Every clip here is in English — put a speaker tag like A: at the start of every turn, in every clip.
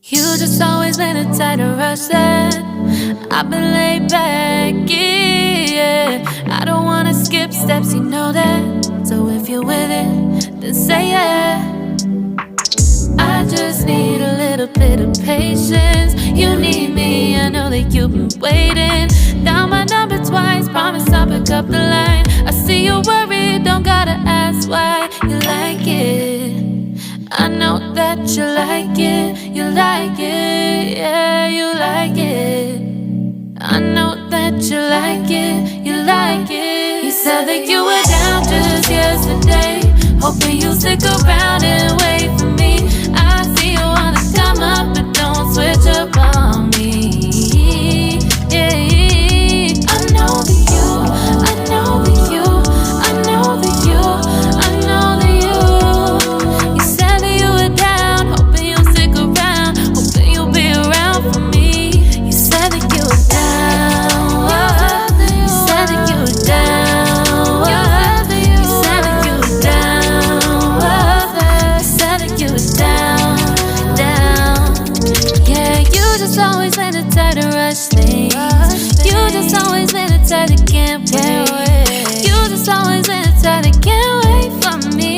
A: You just always been a tight to rush that. I've been laid back, yeah. I don't wanna skip steps, you know that. So if you're with it, then say yeah. I just need a little bit of patience. You need me, I know that you've been waiting. Down my number twice, promise I'll pick up the line. I see you worried, don't gotta ask why. You like it, I know that you like it. You like it, yeah, you like it. I know that you like it, you like it. You said that you were down just yesterday, hoping you'll stick around and wait for me. I see you wanna come up, but don't switch up on me. Yeah, I know that you, I know that you, I know that you, I know that you. You said that you were down, hoping you'll stick around, hoping you'll be around for me. You said that you were down, you said that you were down, you said that you were down, you said that you were down, down. Yeah, you just always been the type to rush things. You just always been the type that can't wait. You just always been the type that can't wait for me.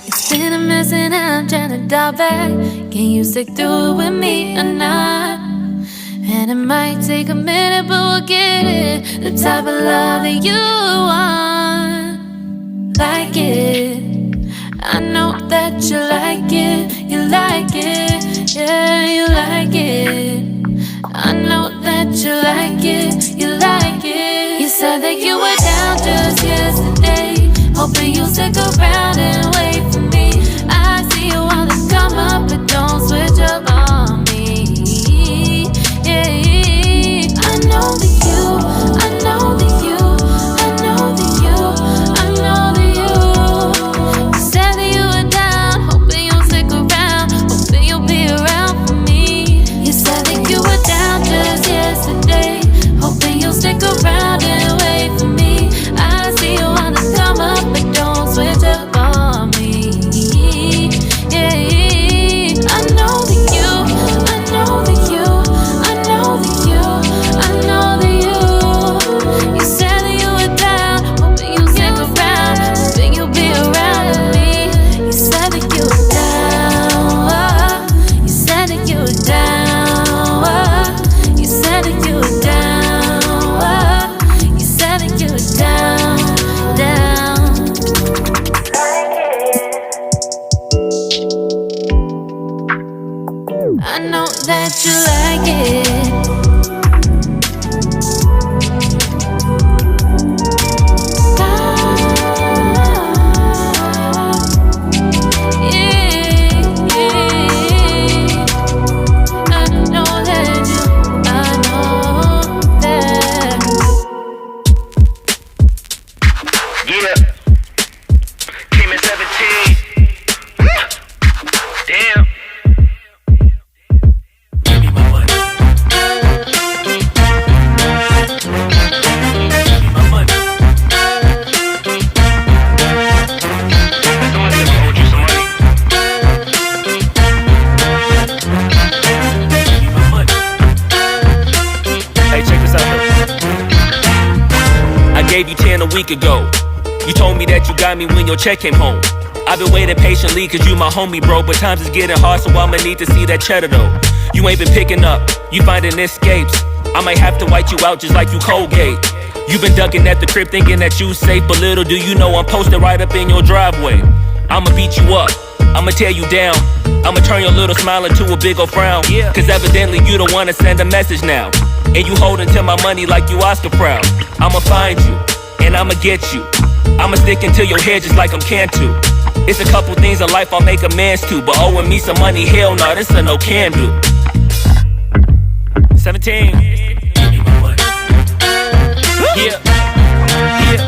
A: It's been a mess and I'm trying to dial back. Can you stick through it with me or not? And it might take a minute, but we'll get it. The type of love that you want, like it. I know that you like it, you like it, yeah, you like it. I know that you like it, you like it. You said that you were down just yesterday, hoping you'll stick around and wait for me. I see you wanna come up, but don't switch up on me. Yeah, I know that you, I know that you, I know that you, I know that you. You said that you were down, hoping you'll stick around, hoping you'll be around for me. You said that you were down just yesterday, hoping you'll stick around and wait for me. I see you wanna come up, but don't switch up on me. Yeah, I know that you, I know that you, I know that you, I know that you. You said that you were down, hoping you'll stick around, hoping you'll be around with me. You said that you were down, you said that you were down, you said that you were down, you said that you were down, down. I know that you like it.
B: Ago. You told me that you got me when your check came home. I've been waiting patiently cause you my homie, bro. But times is getting hard, so I'ma need to see that cheddar though. You ain't been picking up, you finding escapes. I might have to white you out just like you Colgate. You been ducking at the crib thinking that you safe, but little do you know I'm posted right up in your driveway. I'ma beat you up, I'ma tear you down. I'ma turn your little smile into a big ol' frown. Cause evidently you don't wanna send a message now. And you holding to my money like you Oscar proud. I'ma find you, and I'ma get you. I'ma stick into your hair just like I'm Cantu. It's a couple things in life I'll make amends to, but owing me some money, hell no, this a no can do. 17. Yeah. Yeah.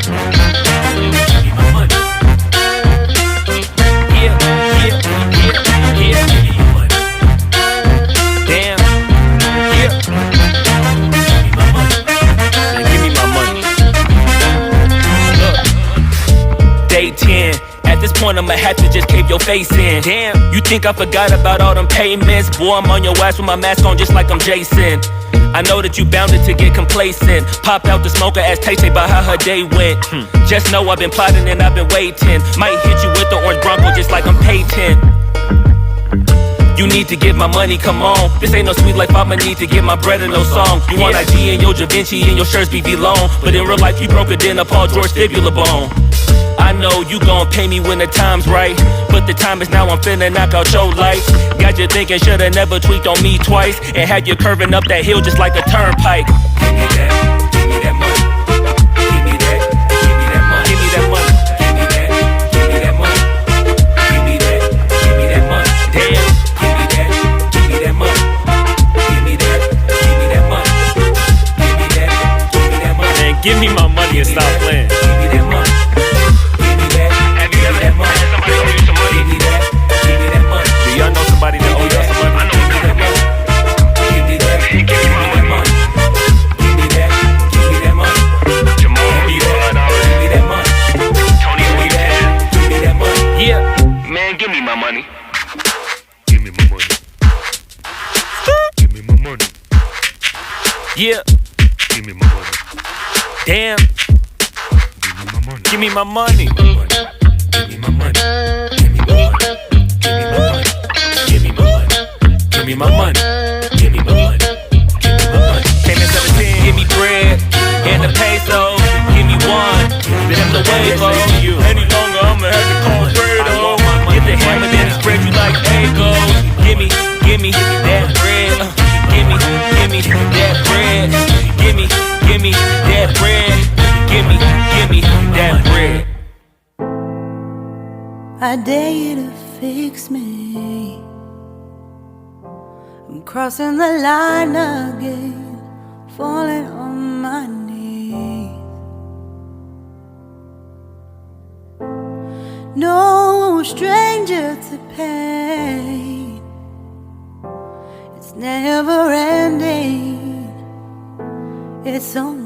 B: Day 10. At this point, I'ma have to just cave your face in. Damn, you think I forgot about all them payments? Boy, I'm on your ass with my mask on just like I'm Jason. I know that you bounded to get complacent. Popped out the smoker, asked Tay-Tay about how her day went. Just know I've been plotting and I've been waiting. Might hit you with the orange Bronco just like I'm Peyton. You need to get my money, come on. This ain't no sweet life, I'ma need to get my bread in no song. You want IG and your Da Vinci and your shirts be long. But in real life, you broke it in a Paul George fibula bone. I know you gon' pay me when the time's right, but the time is now, I'm finna knock out your lights. Got you thinking shoulda never tweaked on me twice, and had you curving up that hill just like a turnpike. Give me that money. Give me that money. Give me that money. Give me that. Give me that money. Give me that. Give me that money. Damn. Give me that. Give me that money. Give me that. Give me that money. Give me that. Give me that money. Man, give me my money and stop playing. Give me that money. Y'all know somebody that owe y'all some money? I know a couple people. Give me that. Give me my money. Give me that. Give me that money. Jamal, give me that money. Tony, give me that. Give me that money. Yeah, man, give me my money. Give me my money. Give me my money. Yeah. Give me my money. Damn. Give me my money. Give me my money. Give me my money. Give me my money. Give me my money, give me my money, give me my money. Came in 17, give me bread and the peso, give me one, then I'm the wave. Any longer, I'ma have to call Fredo. Get the hammer, then spread you like Egos. Give me that bread. Give me that bread. Give me that bread. Give me that bread.
A: I dare you to fix me. I'm crossing the line again, falling on my knees. No stranger to pain, it's never ending, it's only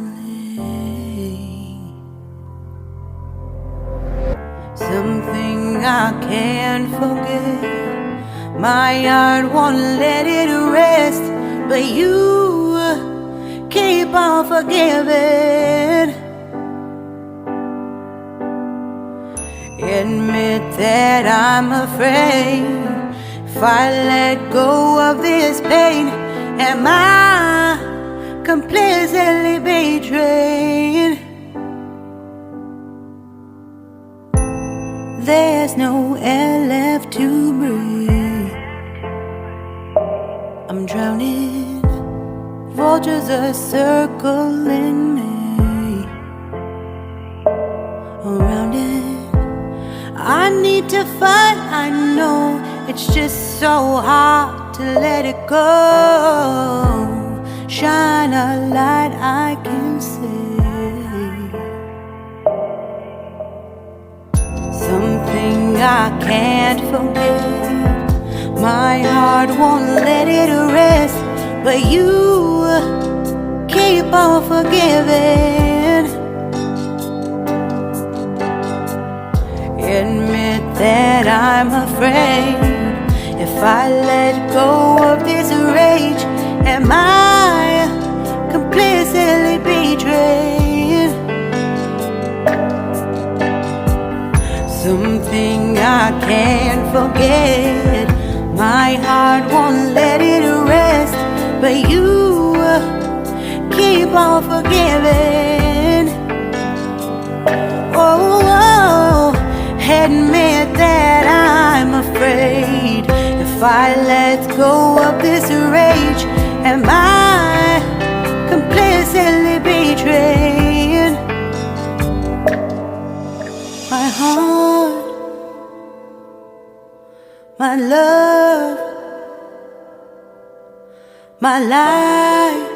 A: something I can't forget. My heart won't let it rest, but you keep on forgiving. Admit that I'm afraid. If I let go of this pain, am I completely betrayed? There's no air left to breathe. I'm drowning, vultures are circling me. Around it, I need to fight. I know it's just so hard to let it go. Shine a light I can see. Something I can't forget. My heart won't let it rest, but you keep on forgiving. Admit that I'm afraid. If I let go of this rage, am I completely betrayed? Something I can't forget. My heart won't let it rest, but you keep on forgiving. Oh, admit that I'm afraid.
C: If I let go of this rage, am I complicitly betraying my heart, my love, my life,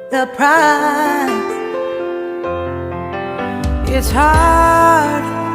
C: the price? It's hard